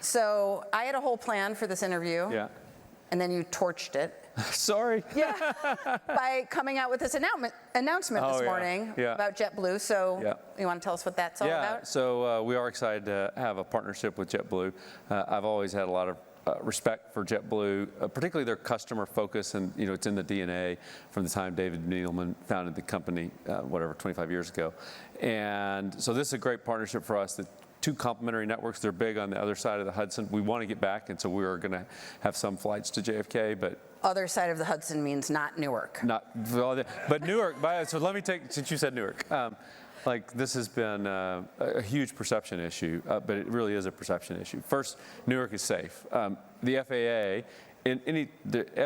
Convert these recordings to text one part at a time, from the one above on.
So I had a whole plan for this interview. Yeah. And then you torched it. Sorry. Yeah. By coming out with this announcement this morning about JetBlue. So you want to tell us what that's all about? Yeah. So we are excited to have a partnership with JetBlue. I've always had a lot of respect for JetBlue, particularly their customer focus, and it's in the DNA from the time David Neeleman founded the company, 25 years ago. And so this is a great partnership for us. The two complementary networks, they're big on the other side of the Hudson. We want to get back, and so we are going to have some flights to JFK, but other side of the Hudson means not Newark. But Newark. So let me take, since you said Newark. This has been a huge perception issue, but it really is a perception issue. First, Newark is safe. The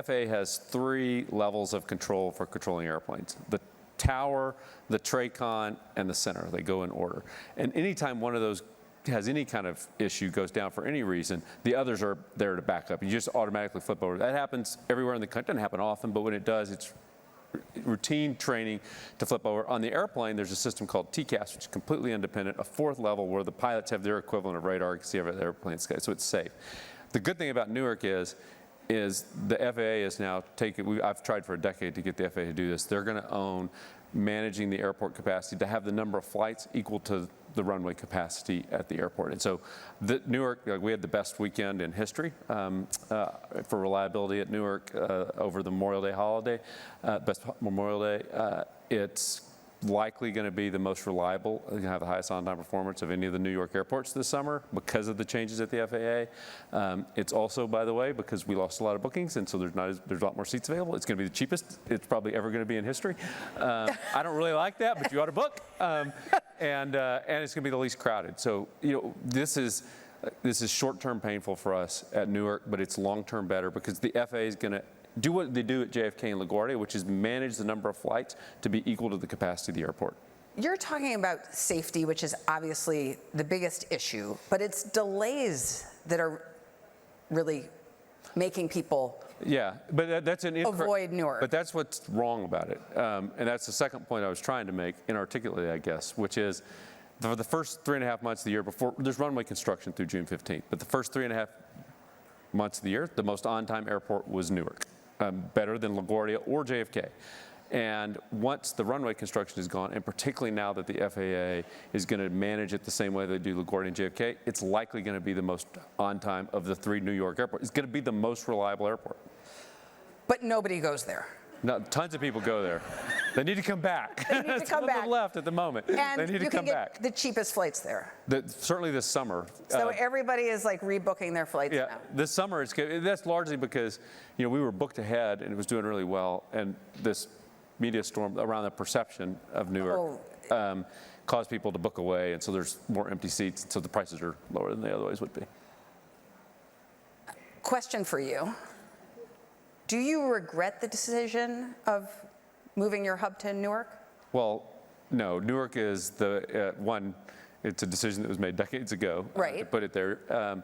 FAA has 3 levels of control for controlling airplanes: the tower, the TRACON, and the center. They go in order. And anytime one of those has any kind of issue, goes down for any reason, the others are there to back up. You just automatically flip over. That happens everywhere in the country. It doesn't happen often, but when it does, it's routine training to flip over. On the airplane, there's a system called TCAS, which is completely independent, a 4th level where the pilots have their equivalent of radar you can see over the airplane sky, so it's safe. The good thing about Newark is the FAA is now taking, I've tried for a decade to get the FAA to do this. They're going to own managing the airport capacity to have the number of flights equal to the runway capacity at the airport. And so Newark, we had the best weekend in history for reliability at Newark over the Memorial Day holiday, best Memorial Day. It's likely going to be the most reliable, going to have the highest on-time performance of any of the New York airports this summer because of the changes at the FAA. It's also, by the way, because we lost a lot of bookings, and so there's a lot more seats available. It's going to be the cheapest it's probably ever going to be in history. I don't really like that, but you ought to book. And it's going to be the least crowded. So this is short-term painful for us at Newark, but it's long-term better because the FAA is going to do what they do at JFK and LaGuardia, which is manage the number of flights to be equal to the capacity of the airport. You're talking about safety, which is obviously the biggest issue, but it's delays that are really making people but that's avoid Newark. But that's what's wrong about it. And that's the second point I was trying to make inarticulately, I guess, which is for the first 3.5 months of the year before, there's runway construction through June 15th, but the first 3.5 months of the year, the most on-time airport was Newark. Better than LaGuardia or JFK. And once the runway construction is gone, and particularly now that the FAA is going to manage it the same way they do LaGuardia and JFK, it's likely going to be the most on-time of the 3 New York airports. It's going to be the most reliable airport. But nobody goes there. No, tons of people go there. They need to come back. They need to come back. Left at the moment. And they need to come back. The cheapest flights there. Certainly this summer. So everybody is rebooking their flights now. This summer it's good. That's largely because we were booked ahead and it was doing really well, and this media storm around the perception of Newark caused people to book away, and so there's more empty seats, and so the prices are lower than they otherwise would be. Question for you. Do you regret the decision of moving your hub to Newark? Well, no. Newark is it's a decision that was made decades ago to put it there.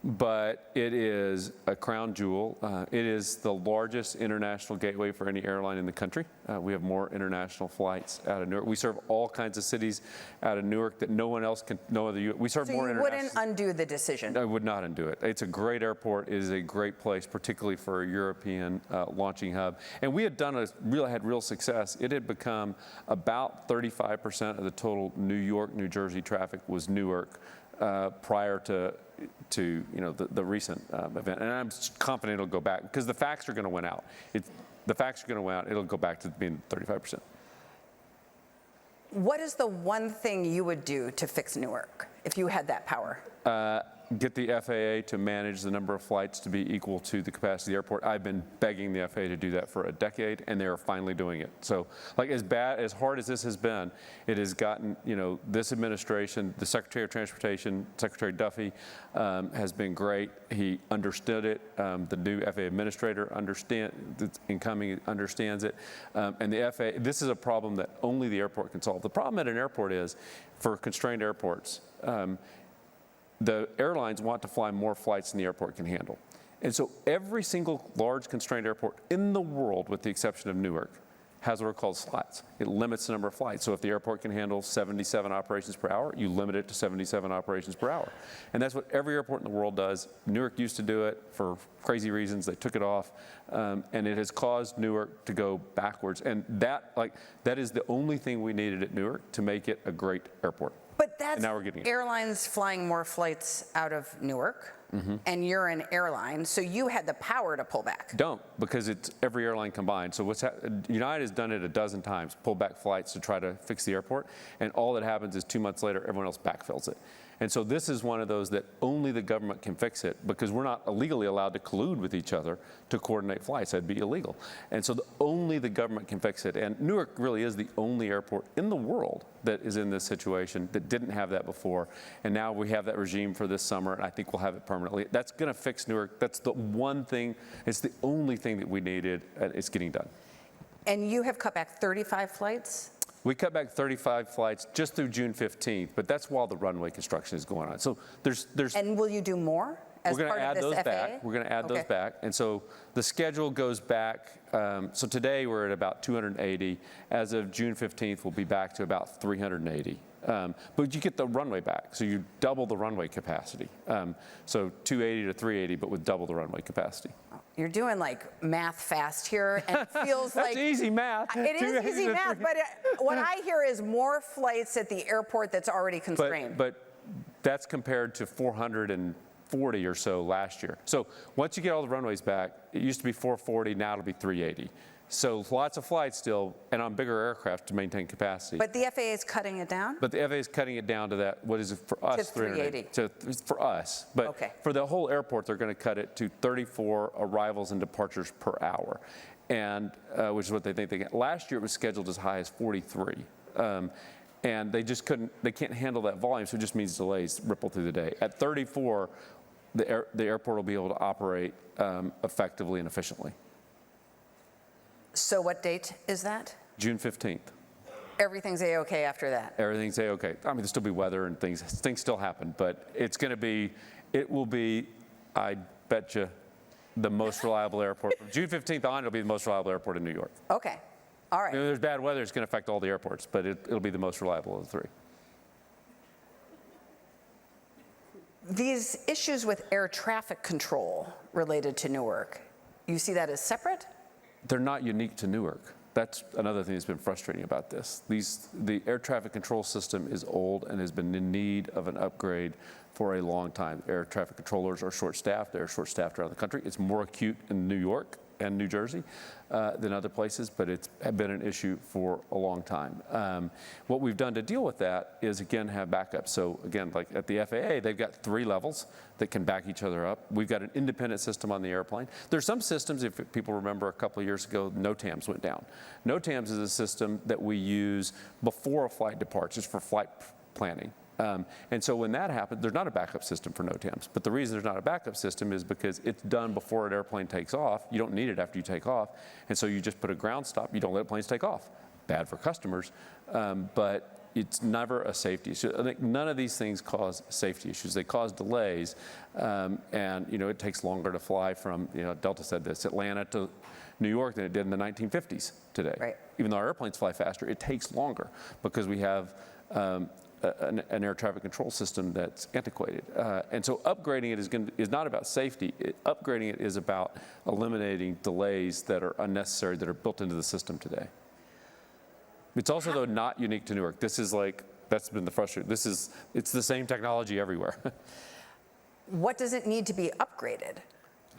But it is a crown jewel. It is the largest international gateway for any airline in the country. We have more international flights out of Newark. We serve all kinds of cities out of Newark that no one else can, we serve more international. So you wouldn't undo the decision? I would not undo it. It's a great airport. It is a great place, particularly for a European launching hub. And we had had real success. It had become about 35% of the total New York, New Jersey traffic was Newark prior to the recent event, and I'm confident it'll go back because the facts are going to win out. The facts are going to win out. It'll go back to being 35%. What is the one thing you would do to fix Newark if you had that power? Get the FAA to manage the number of flights to be equal to the capacity of the airport. I've been begging the FAA to do that for a decade, and they are finally doing it. So, as hard as this has been, it has gotten, this administration, the Secretary of Transportation, Secretary Duffy, has been great. He understood it. The new FAA administrator incoming understands it. And the FAA, this is a problem that only the airport can solve. The problem at an airport is, for constrained airports, the airlines want to fly more flights than the airport can handle. And so every single large constrained airport in the world, with the exception of Newark, has what are called slats. It limits the number of flights. So if the airport can handle 77 operations per hour, you limit it to 77 operations per hour. And that's what every airport in the world does. Newark used to do it for crazy reasons. They took it off, and it has caused Newark to go backwards. And that is the only thing we needed at Newark to make it a great airport. But that's And now we're getting it. airlines flying more flights out of Newark, and you're an airline, so you had the power to pull back. Don't, because it's every airline combined. So United has done it a dozen times, pulled back flights to try to fix the airport, and all that happens is 2 months later, everyone else backfills it. And so this is one of those that only the government can fix it, because we're not legally allowed to collude with each other to coordinate flights. That'd be illegal. And so only the government can fix it. And Newark really is the only airport in the world that is in this situation that didn't have that before. And now we have that regime for this summer, and I think we'll have it permanently. That's going to fix Newark. That's the one thing, it's the only thing that we needed, and it's getting done. And you have cut back 35 flights? We cut back 35 flights just through June 15th, but that's while the runway construction is going on. So there's And will you do more as we're going part to of add this those FAA? back. We're going to add those Okay. back. And so the schedule goes back. So today we're at about 280. As of June 15th, we'll be back to about 380. But you get the runway back, so you double the runway capacity. So 280 to 380, but with double the runway capacity. You're doing like math fast here, and it feels That's like easy math. it is 280 easy to math. But what I hear is more flights at the airport that's already constrained. But that's compared to 440 or so last year. So once you get all the runways back, it used to be 440, now it'll be 380. So lots of flights still, and on bigger aircraft to maintain capacity. But the FAA is cutting it down? But the FAA is cutting it down to that, what is it for us? To 380. For us. But Okay. for the whole airport, they're going to cut it to 34 arrivals and departures per hour, and which is what they think they get. Last year, it was scheduled as high as 43. And they just they can't handle that volume, so it just means delays ripple through the day. At 34, the airport will be able to operate effectively and efficiently. So what date is that? June 15th. Everything's A-OK after that? Everything's A-OK. I mean, there'll still be weather and things still happen, but it will be, I bet you, the most reliable airport. From June 15th on, it'll be the most reliable airport in New York. Okay, all right. You know, there's bad weather, it's going to affect all the airports, but it'll be the most reliable of the three. These issues with air traffic control related to Newark, you see that as separate? They're not unique to Newark. That's another thing that's been frustrating about this. The air traffic control system is old and has been in need of an upgrade for a long time. Air traffic controllers are short-staffed. They're short-staffed around the country. It's more acute in New York and New Jersey than other places, but it's been an issue for a long time. What we've done to deal with that is, again, have backups. So again, like at the FAA, they've got 3 levels that can back each other up. We've got an independent system on the airplane. There's some systems, if people remember a couple of years ago, NOTAMs went down. NOTAMs is a system that we use before a flight departs, just for flight planning. And so when that happens, there's not a backup system for NOTAMs. But the reason there's not a backup system is because it's done before an airplane takes off. You don't need it after you take off. And so you just put a ground stop. You don't let planes take off. Bad for customers, but it's never a safety issue. I think none of these things cause safety issues. They cause delays, and it takes longer to fly from, Delta said this, Atlanta to New York than it did in the 1950s today. Right. Even though our airplanes fly faster, it takes longer because we have an air traffic control system that's antiquated. And so upgrading it is not about safety. Upgrading it is about eliminating delays that are unnecessary, that are built into the system today. It's also, though, not unique to Newark. This is that's been the frustration. It's the same technology everywhere. What does it need to be upgraded?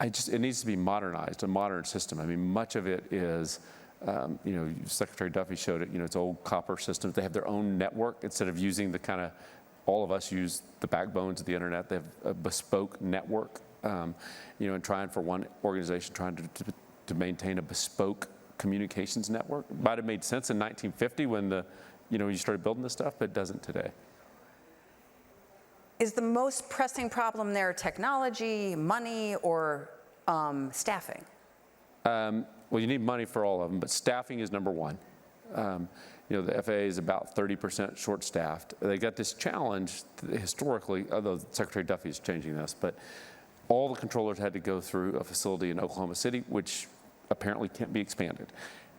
It needs to be modernized, a modern system. I mean, much of it is, Secretary Duffy showed it, it's old copper systems. They have their own network instead of using the kind of, all of us use the backbones of the internet. They have a bespoke network, and trying for one organization, trying to maintain a bespoke communications network. Might have made sense in 1950 when you started building this stuff, but it doesn't today. Is the most pressing problem there technology, money, or staffing? Well, you need money for all of them, but staffing is number one. The FAA is about 30% short-staffed. They got this challenge historically, although Secretary Duffy is changing this, but all the controllers had to go through a facility in Oklahoma City, which apparently can't be expanded.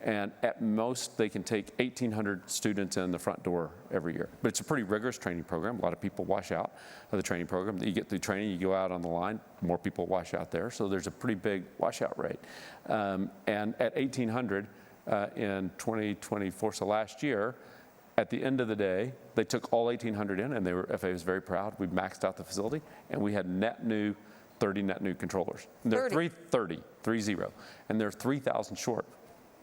And at most, they can take 1,800 students in the front door every year. But it's a pretty rigorous training program. A lot of people wash out of the training program. You get through training, you go out on the line, more people wash out there. So there's a pretty big washout rate. And at 1,800 in 2024, so last year, at the end of the day, they took all 1,800 in, and FAA was very proud. We maxed out the facility, and we had 30 net new controllers. And they're 30, and they're 3,000 short.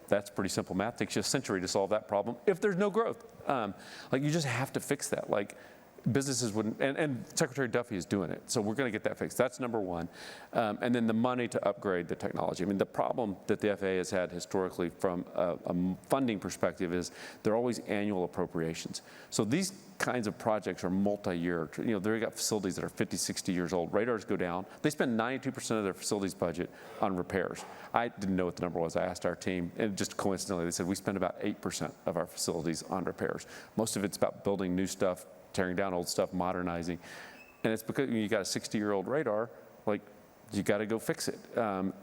That's pretty simple math. Takes you a century to solve that problem if there's no growth. Like, you just have to fix that. Like, businesses wouldn't, and Secretary Duffy is doing it. So we're going to get that fixed. That's number one. And then the money to upgrade the technology. I mean, the problem that the FAA has had historically from a funding perspective is they're always annual appropriations. So these kinds of projects are multi-year. You know, they've got facilities that are 50, 60 years old. Radars go down. They spend 92% of their facilities budget on repairs. I didn't know what the number was. I asked our team, and just coincidentally, they said we spend about 8% of our facilities on repairs. Most of it's about building new stuff, tearing down old stuff, modernizing. And it's because you got a 60-year-old radar, like, you got to go fix it.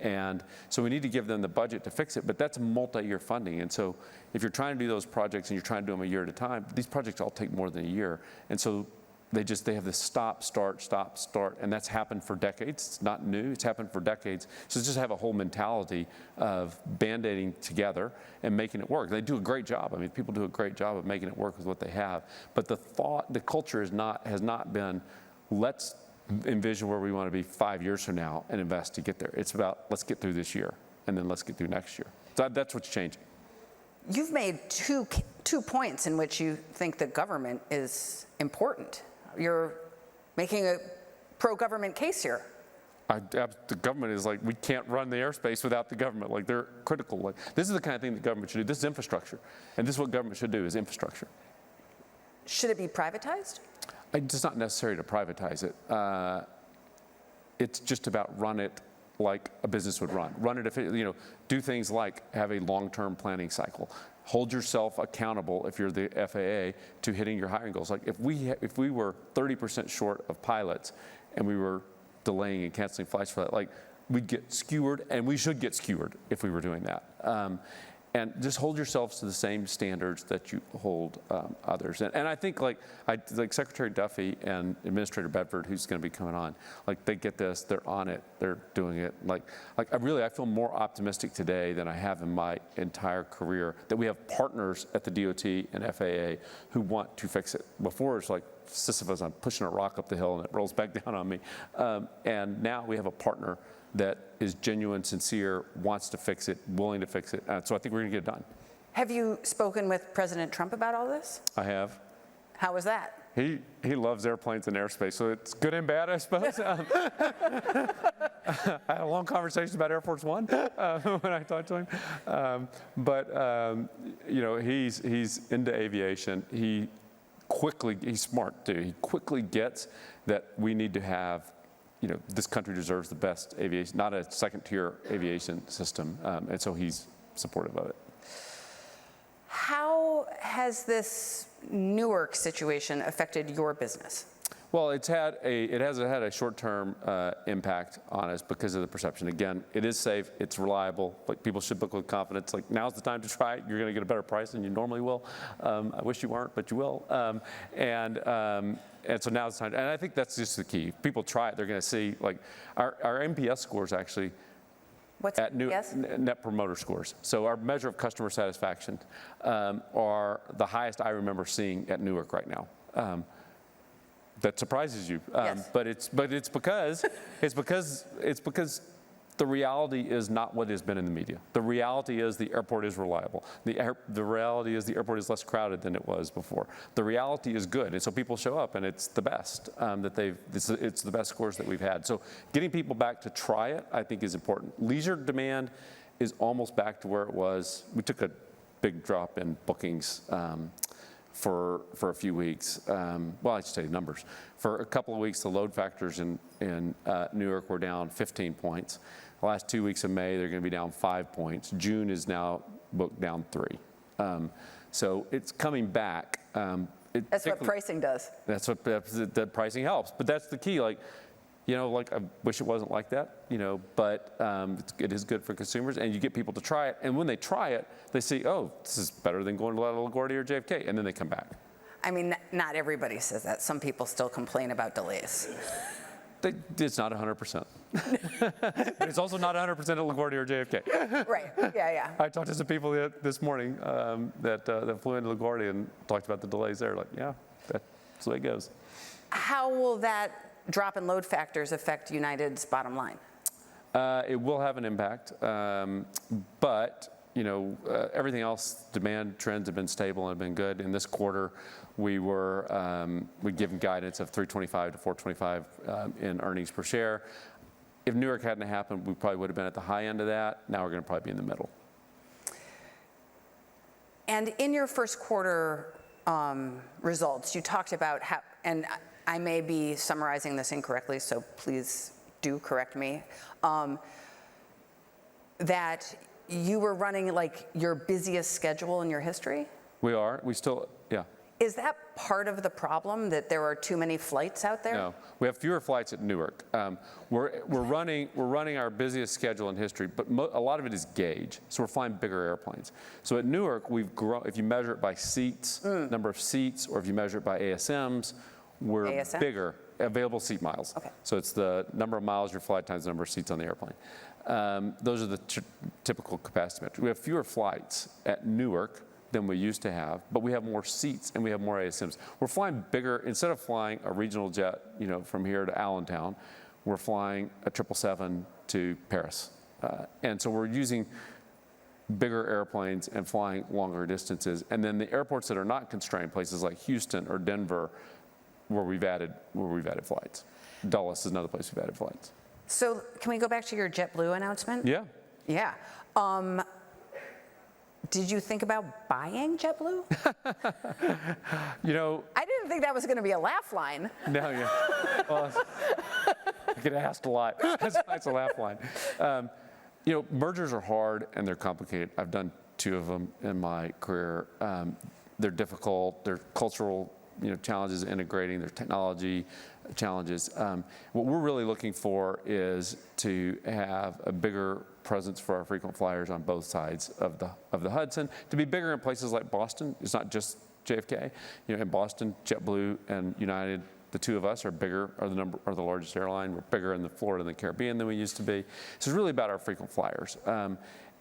And so we need to give them the budget to fix it, but that's multi-year funding. And so if you're trying to do those projects and you're trying to do them a year at a time, these projects all take more than a year. And so they have this stop, start, and that's happened for decades. It's not new, it's happened for decades. So just have a whole mentality of band-aiding together and making it work. They do a great job. I mean, people do a great job of making it work with what they have. But the culture has not been, let's envision where we want to be 5 years from now and invest to get there. It's about, let's get through this year, and then let's get through next year. So that's what's changing. You've made two points in which you think the government is important. You're making a pro-government case here. The government is like, we can't run the airspace without the government. Like, they're critical. Like, this is the kind of thing the government should do. This is infrastructure. And this is what government should do, is infrastructure. Should it be privatized? It's not necessary to privatize it. It's just about run it like a business would run. Run it, do things like have a long-term planning cycle. Hold yourself accountable, if you're the FAA, to hitting your hiring goals. Like, if we were 30% short of pilots and we were delaying and canceling flights for that, like, we'd get skewered, and we should get skewered if we were doing that. And just hold yourselves to the same standards that you hold others. And I think, like Secretary Duffy and Administrator Bedford, who's going to be coming on, like, they get this, they're on it, they're doing it. I feel more optimistic today than I have in my entire career that we have partners at the DOT and FAA who want to fix it. Before, it's like Sisyphus, I'm pushing a rock up the hill and it rolls back down on me. And now we have a partner that is genuine, sincere, wants to fix it, willing to fix it. So I think we're going to get it done. Have you spoken with President Trump about all this? I have. How was that? He loves airplanes and airspace, so it's good and bad, I suppose. I had a long conversation about Air Force One when I talked to him. He's into aviation. He's smart too. He quickly gets that we need to have, this country deserves the best aviation, not a second-tier aviation system, and so he's supportive of it. How has this Newark situation affected your business? Well, it has had a short-term impact on us because of the perception. Again, it is safe, it's reliable. Like, people should book with confidence. Like, now's the time to try it. You're going to get a better price than you normally will. I wish you weren't, but you will. And so now's the time. And I think that's just the key. If people try it, they're going to see, like, our NPS scores actually. What's NPS? Net Promoter Scores. So our measure of customer satisfaction are the highest I remember seeing at Newark right now. That surprises you, yes. but it's because the reality is not what has been in the media. The reality is the airport is reliable. The reality is the airport is less crowded than it was before. The reality is good, and so people show up, and it's the best it's the best scores that we've had. So getting people back to try it, I think, is important. Leisure demand is almost back to where it was. We took a big drop in bookings. For a few weeks, well, I should say numbers. For a couple of weeks, the load factors in Newark were down 15 points. The last 2 weeks of May, they're going to be down 5 points. June is now booked down 3. So it's coming back. That's what pricing does. That pricing helps. But that's the key. Like, like I wish it wasn't like that, but it is good for consumers, and you get people to try it, and when they try it, they see, oh, this is better than going to LaGuardia or JFK, and then they come back. I mean, not everybody says that. Some people still complain about delays. It's not 100%. But it's also not 100% at LaGuardia or JFK. Right, yeah. I talked to some people this morning that flew into LaGuardia and talked about the delays there. Like, yeah, that's the way it goes. How will that drop in load factors affect United's bottom line? It will have an impact, but everything else, demand trends have been stable and have been good. In this quarter, we'd given guidance of $3.25 to $4.25 in earnings per share. If Newark hadn't happened, we probably would have been at the high end of that. Now we're going to probably be in the middle. And in your first quarter results, you talked about how, and I may be summarizing this incorrectly, so please do correct me, that you were running like your busiest schedule in your history? We are. We still, yeah. Is that part of the problem, that there are too many flights out there? No, we have fewer flights at Newark. We're running our busiest schedule in history, but a lot of it is gauge. So we're flying bigger airplanes. So at Newark, we've grown. If you measure it by seats, number of seats, or if you measure it by ASMs, we're bigger. Available seat miles. Okay. So it's the number of miles your flight times the number of seats on the airplane. Those are the typical capacity metrics. We have fewer flights at Newark than we used to have, but we have more seats and we have more ASMs. We're flying bigger. Instead of flying a regional jet, from here to Allentown, we're flying a 777 to Paris. And so we're using bigger airplanes and flying longer distances. And then the airports that are not constrained, places like Houston or Denver, where we've added flights. Dulles is another place we've added flights. So can we go back to your JetBlue announcement? Yeah. Yeah. Did you think about buying JetBlue? I didn't think that was going to be a laugh line. No, yeah. Well, I get asked a lot. That's a laugh line. Mergers are hard and they're complicated. I've done 2 of them in my career. They're difficult. They're cultural, challenges integrating. They're technology challenges. What we're really looking for is to have a bigger presence for our frequent flyers on both sides of the Hudson, to be bigger in places like Boston. It's not just JFK. In Boston, JetBlue and United, the 2 of us are the largest airline. We're bigger in the Florida and the Caribbean than we used to be. So it's really about our frequent flyers.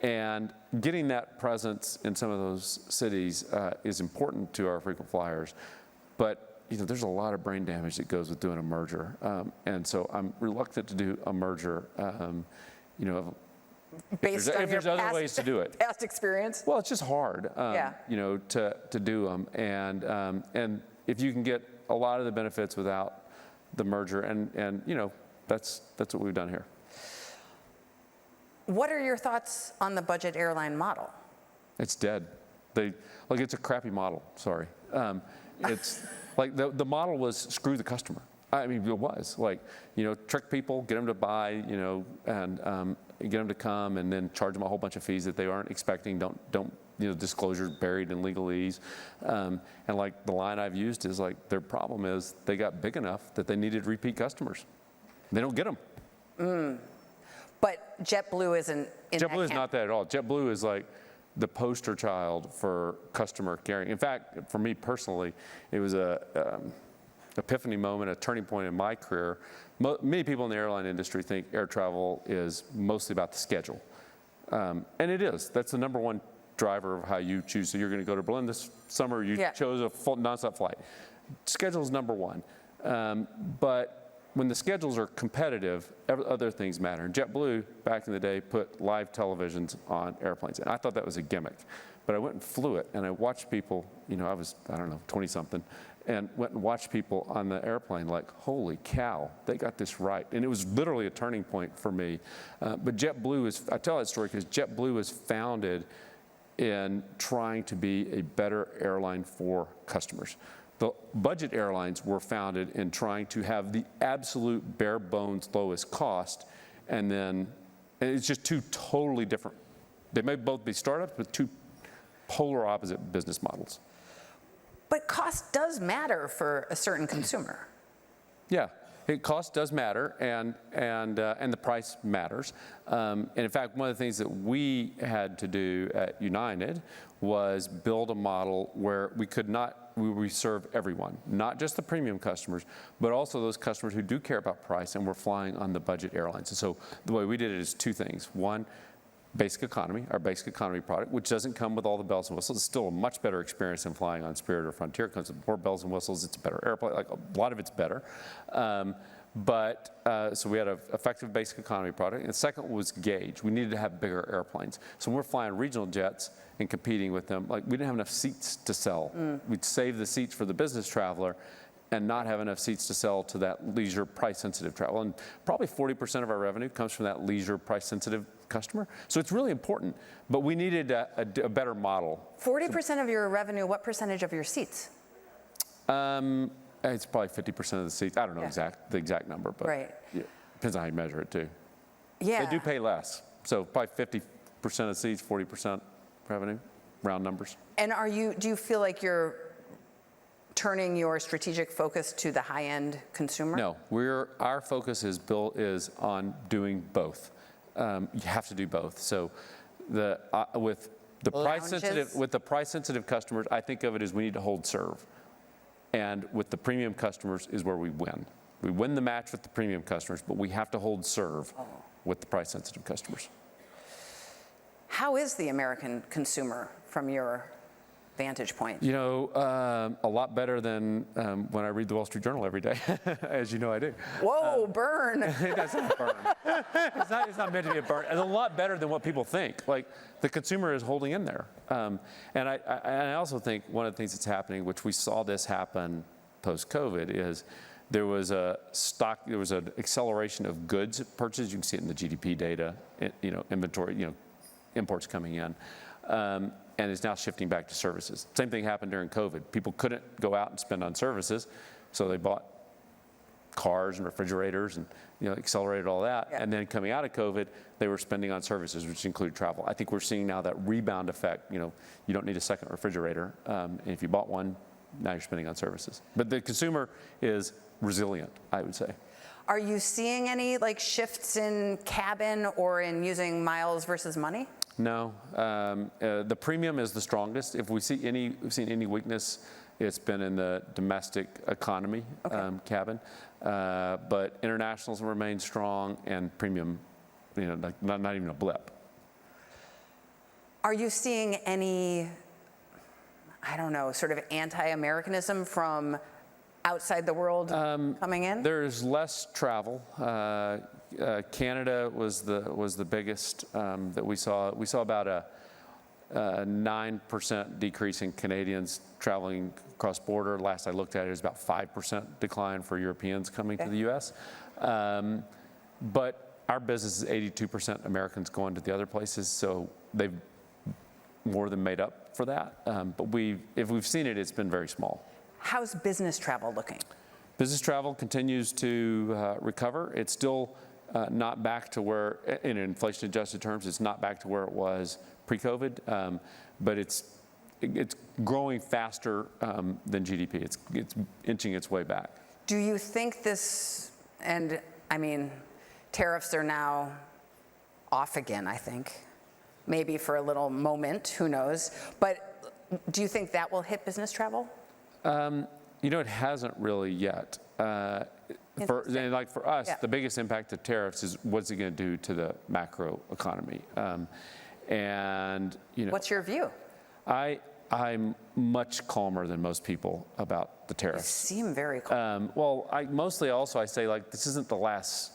And getting that presence in some of those cities is important to our frequent flyers. But there's a lot of brain damage that goes with doing a merger. And so I'm reluctant to do a merger. Based on if there's other ways to do it. Past experience? Well, it's just hard, to do them. And if you can get a lot of the benefits without the merger, and that's what we've done here. What are your thoughts on the budget airline model? It's dead. It's a crappy model. Sorry. It's like the model was screw the customer. I mean, it was trick people, get them to buy, and get them to come, and then charge them a whole bunch of fees that they aren't expecting. Don't disclosure buried in legalese. And the line I've used is their problem is they got big enough that they needed repeat customers. They don't get them. But JetBlue isn't in that JetBlue is camp. not that at all. JetBlue is the poster child for customer caring. In fact, for me personally, it was a epiphany moment, a turning point in my career. Many people in the airline industry think air travel is mostly about the schedule. And it is. That's the number one driver of how you choose. So you're going to go to Berlin this summer, you chose a full nonstop flight. Schedule is number one. But when the schedules are competitive, other things matter. And JetBlue, back in the day, put live televisions on airplanes. And I thought that was a gimmick. But I went and flew it, and I watched people, I was, 20-something, and went and watched people on the airplane holy cow, they got this right. And it was literally a turning point for me. But JetBlue I tell that story because JetBlue was founded in trying to be a better airline for customers. The budget airlines were founded in trying to have the absolute bare bones lowest cost, and it's just 2 totally different. They may both be startups, but 2 polar opposite business models. But cost does matter for a certain consumer. Yeah, Cost does matter, and the price matters. And in fact, one of the things that we had to do at United was build a model where we serve everyone, not just the premium customers, but also those customers who do care about price and we're flying on the budget airlines. And so the way we did it is two things. One, Basic Economy, our Basic Economy product, which doesn't come with all the bells and whistles. It's still a much better experience than flying on Spirit or Frontier. It comes with more bells and whistles. It's a better airplane. Like, a lot of it's better. So we had an effective Basic Economy product. And the second was gauge. We needed to have bigger airplanes. So when we're flying regional jets and competing with them, like, we didn't have enough seats to sell. We'd save the seats for the business traveler and not have enough seats to sell to that leisure price-sensitive travel. And probably 40% of our revenue comes from that leisure price-sensitive customer. So it's really important, but we needed a better model. 40% of your revenue, what percentage of your seats? It's probably 50% of the seats. I don't know the exact number, but right. Yeah, depends on how you measure it too. Yeah. They do pay less. So probably 50% of seats, 40% revenue, round numbers. And do you feel like you're turning your strategic focus to the high-end consumer? No, our focus is on doing both. You have to do both. So with the price-sensitive customers, I think of it as we need to hold serve. And with the premium customers is where we win. We win the match with the premium customers, but we have to hold serve with the price-sensitive customers. How is the American consumer from your vantage point? You know, a lot better than when I read the Wall Street Journal every day, as you know I do. Whoa, burn. That's not a burn. It's not meant to be a burn. It's a lot better than what people think. Like, the consumer is holding in there. And I also think one of the things that's happening, which we saw this happen post-COVID, is there was an acceleration of goods purchases. You can see it in the GDP data, inventory, imports coming in. And is now shifting back to services. Same thing happened during COVID. People couldn't go out and spend on services, so they bought cars and refrigerators and accelerated all that. Yeah. And then coming out of COVID, they were spending on services, which included travel. I think we're seeing now that rebound effect. You don't need a second refrigerator, and if you bought one, now you're spending on services. But the consumer is resilient, I would say. Are you seeing any shifts in cabin or in using miles versus money? No, the premium is the strongest. If we've seen any weakness, it's been in the domestic economy cabin. But internationals remain strong, and premium, not even a blip. Are you seeing any, sort of anti-Americanism from outside the world coming in? There's less travel. Canada was the biggest that we saw. We saw about a 9% decrease in Canadians traveling cross border. Last I looked at it was about 5% decline for Europeans coming to the U.S. But our business is 82% Americans going to the other places, so they've more than made up for that. But if we've seen it, it's been very small. How's business travel looking? Business travel continues to recover. It's still not back to where, in inflation-adjusted terms, it's not back to where it was pre-COVID, but it's growing faster than GDP. It's inching its way back. Do you think this, and tariffs are now off again, I think, maybe for a little moment, who knows, but do you think that will hit business travel? It hasn't really yet. For us, the biggest impact of tariffs is what's it going to do to the macro economy. What's your view? I'm much calmer than most people about the tariffs. You seem very calm. Mostly also I say, this isn't the last,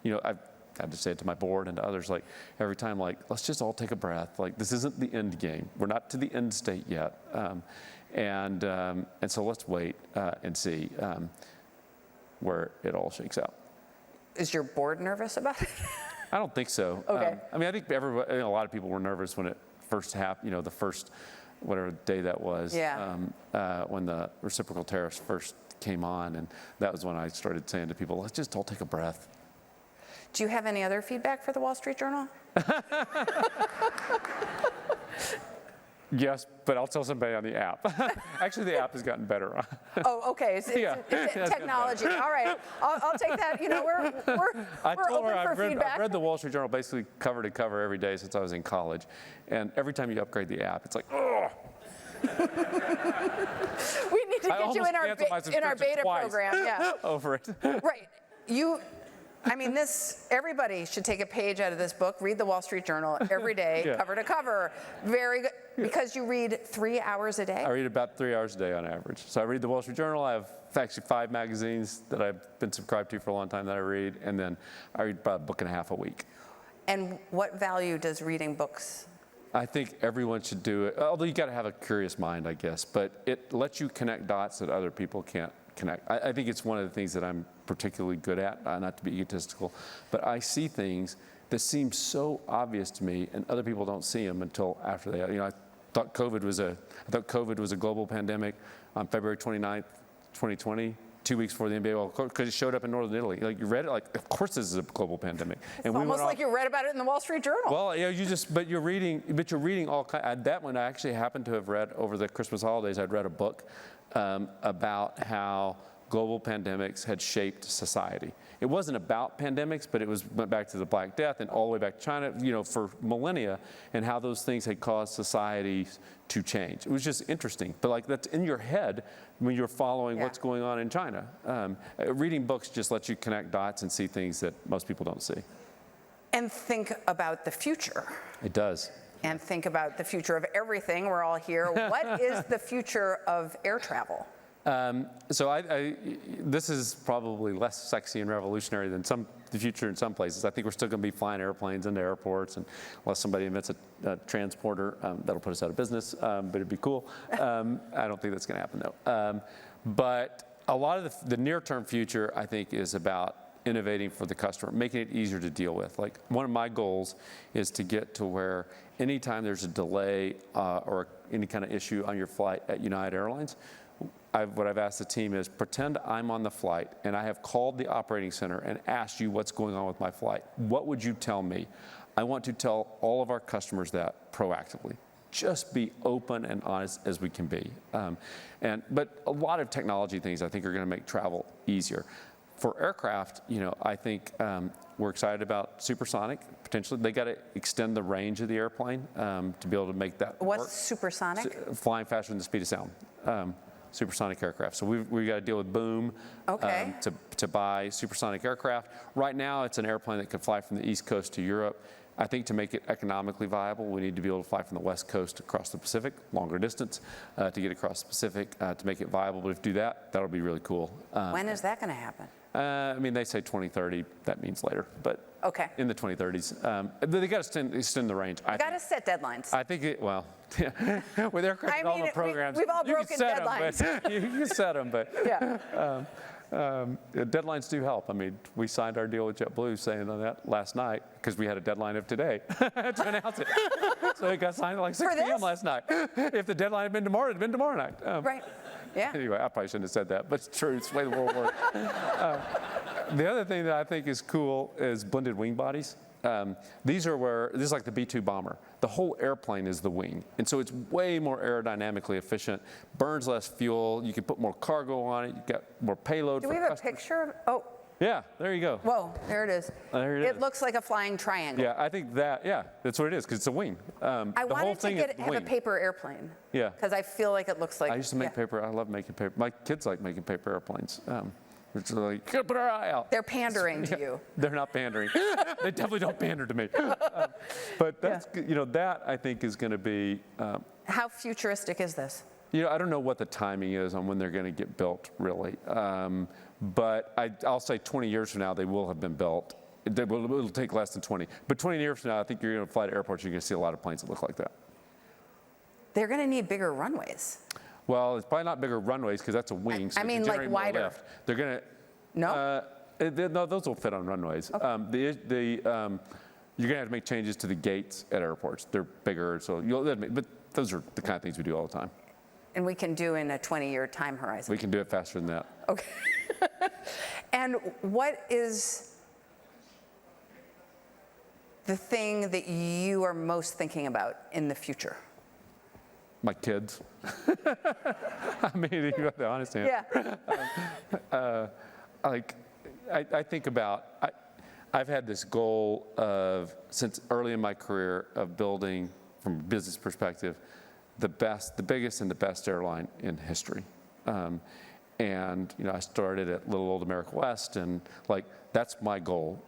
I've had to say it to my board and to others, every time, let's just all take a breath. This isn't the end game. We're not to the end state yet. And so let's wait and see where it all shakes out. Is your board nervous about it? I don't think so. Okay. I think everybody, a lot of people were nervous when it first happened, the first, whatever day that was, when the reciprocal tariffs first came on. And that was when I started saying to people, let's just all take a breath. Do you have any other feedback for the Wall Street Journal? Yes, but I'll tell somebody on the app. Actually, the app has gotten better. Oh, okay. It's technology. All right. I'll take that. You know, we're open for feedback. I've read the Wall Street Journal basically cover to cover every day since I was in college. And every time you upgrade the app, it's like, oh. We need to get you in our beta program. Yeah. Over it. Right. Everybody should take a page out of this book, read the Wall Street Journal every day, cover to cover. Very good, because you read 3 hours a day? I read about 3 hours a day on average. So I read the Wall Street Journal. I have actually 5 magazines that I've been subscribed to for a long time that I read, and then I read about a book and a half a week. And what value does reading books? I think everyone should do it, although you got to have a curious mind, I guess, but it lets you connect dots that other people can't connect. I think it's one of the things that I'm particularly good at, not to be egotistical, but I see things that seem so obvious to me, and other people don't see them until after they, I thought COVID was a global pandemic on February 29th, 2020. 2 weeks before the NBA, because it showed up in northern Italy. Like, you read it, like, of course this is a global pandemic. It's almost like you read about it in the Wall Street Journal. Well, but you're reading all kinds. That one I actually happened to have read over the Christmas holidays. I'd read a book about how global pandemics had shaped society. It wasn't about pandemics, but went back to the Black Death and all the way back to China, for millennia, and how those things had caused societies to change. It was just interesting. But like, that's in your head when you're following what's going on in China. Reading books just lets you connect dots and see things that most people don't see. And think about the future. It does. And think about the future of everything. We're all here. What is the future of air travel? So this is probably less sexy and revolutionary than the future in some places. I think we're still going to be flying airplanes into airports, and unless somebody invents a transporter, that'll put us out of business, but it'd be cool. I don't think that's going to happen, though. But a lot of the near-term future, I think, is about innovating for the customer, making it easier to deal with. Like, one of my goals is to get to where anytime there's a delay or any kind of issue on your flight at United Airlines, what I've asked the team is, pretend I'm on the flight and I have called the operating center and asked you what's going on with my flight. What would you tell me? I want to tell all of our customers that proactively. Just be open and honest as we can be. But a lot of technology things I think are going to make travel easier. For aircraft, I think we're excited about supersonic. Potentially, they got to extend the range of the airplane to be able to make that work. What's supersonic? Flying faster than the speed of sound. Supersonic aircraft. So we've got to deal with Boom to buy supersonic aircraft. Right now, it's an airplane that can fly from the East Coast to Europe. I think to make it economically viable, we need to be able to fly from the West Coast across the Pacific, longer distance, to get across the Pacific to make it viable. But if you do that, that'll be really cool. When is that going to happen? They say 2030. That means later, but in the 2030s. They got to extend the range. You got to set deadlines. I think with aircraft development programs, we've all broken deadlines. You can set them, but deadlines do help. We signed our deal with JetBlue saying on that last night because we had a deadline of today to announce it. So it got signed at like 6 p.m. last night. If the deadline had been tomorrow, it'd been tomorrow night. Right. Yeah. Anyway, I probably shouldn't have said that, but it's true. It's the way the world works. The other thing that I think is cool is blended wing bodies. This is like the B-2 bomber. The whole airplane is the wing. And so it's way more aerodynamically efficient, burns less fuel, you can put more cargo on it, you got more payload. Do we have a picture? Oh. Yeah, there you go. Whoa, there it is. It looks like a flying triangle. Yeah, I think that's what it is, because it's a wing. I wanted to have a paper airplane. Yeah. Because I feel like it looks like. I used to make paper. I love making paper. My kids like making paper airplanes. It's like, put our eye out. They're pandering to you. They're not pandering. They definitely don't pander to me. But that's, that I think is going to be. How futuristic is this? I don't know what the timing is on when they're going to get built, really. But I'll say 20 years from now, they will have been built. It'll take less than 20. But 20 years from now, I think you're going to fly to airports, you're going to see a lot of planes that look like that. They're going to need bigger runways. Well, it's probably not bigger runways because that's a wing. So like wider. Lift. They're going to. No? No, those will fit on runways. Okay. You're going to have to make changes to the gates at airports. They're bigger, so but those are the kind of things we do all the time. And we can do in a 20-year time horizon. We can do it faster than that. Okay. And what is the thing that you are most thinking about in the future? My kids. I mean, you got the honest answer. Yeah. I think about, I've had this goal of, since early in my career, of building, from a business perspective, the biggest and the best airline in history. And I started at little old America West, and that's my goal.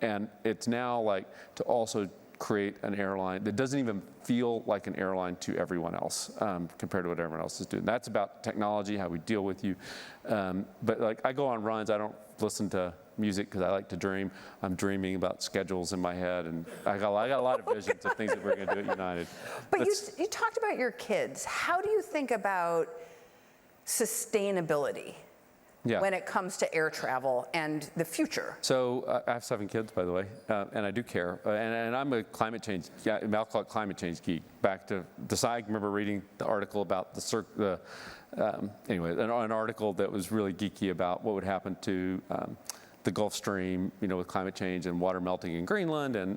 And it's now to also create an airline that doesn't even feel like an airline to everyone else compared to what everyone else is doing. That's about technology, how we deal with you. But I go on runs, I don't listen to music because I like to dream. I'm dreaming about schedules in my head, and I got a lot of visions of things that we're going to do at United. But you talked about your kids. How do you think about sustainability when it comes to air travel and the future? So I have 7 kids, by the way, and I do care. And I'm a climate change, I'll call it climate change geek. Back to I remember reading the article about an article that was really geeky about what would happen to the Gulf Stream, with climate change and water melting in Greenland, and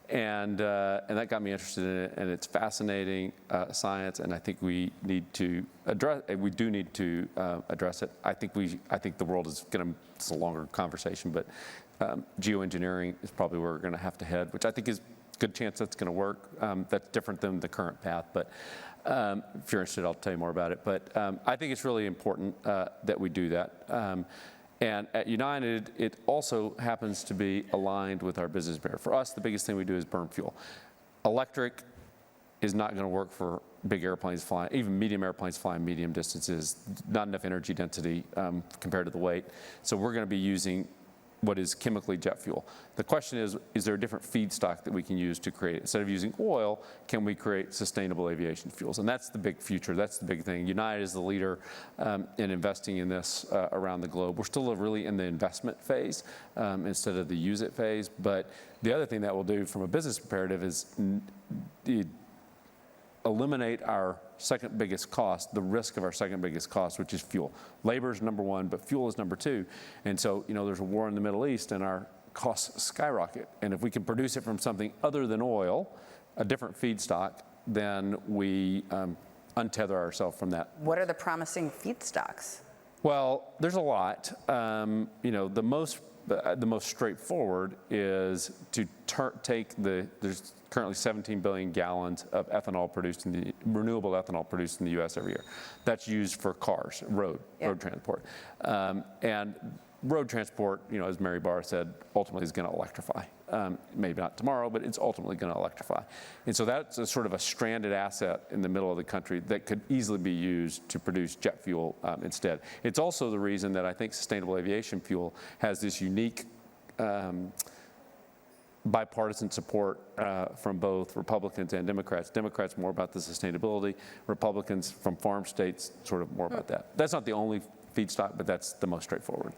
that got me interested in it. And it's fascinating science, and I think we need to address. We do need to address it. I think the world is going to. It's a longer conversation, but geoengineering is probably where we're going to have to head, which I think is a good chance that's going to work. That's different than the current path, but. If you're interested, I'll tell you more about it. But I think it's really important that we do that. And at United, it also happens to be aligned with our business imperative. For us, the biggest thing we do is burn fuel. Electric is not going to work for big airplanes flying, even medium airplanes flying medium distances, not enough energy density compared to the weight. So we're going to be using what is chemically jet fuel. The question is there a different feedstock that we can use to create it? Instead of using oil, can we create sustainable aviation fuels? And that's the big future. That's the big thing. United is the leader in investing in this around the globe. We're still really in the investment phase instead of the use it phase. But the other thing that we'll do from a business imperative is eliminate our second biggest cost, the risk of our second biggest cost, which is fuel. Labor is number 1, but fuel is number 2. And so, there's a war in the Middle East and our costs skyrocket. And if we can produce it from something other than oil, a different feedstock, then we untether ourselves from that. What are the promising feedstocks? Well, there's a lot. The most straightforward is to take there's currently 17 billion gallons of ethanol produced renewable ethanol produced in the U.S. every year. That's used for cars, road transport. And road transport, as Mary Barr said, ultimately is going to electrify. Maybe not tomorrow, but it's ultimately going to electrify. And so that's a sort of a stranded asset in the middle of the country that could easily be used to produce jet fuel instead. It's also the reason that I think sustainable aviation fuel has this unique bipartisan support from both Republicans and Democrats. Democrats more about the sustainability, Republicans from farm states sort of more about that. That's not the only feedstock, but that's the most straightforward.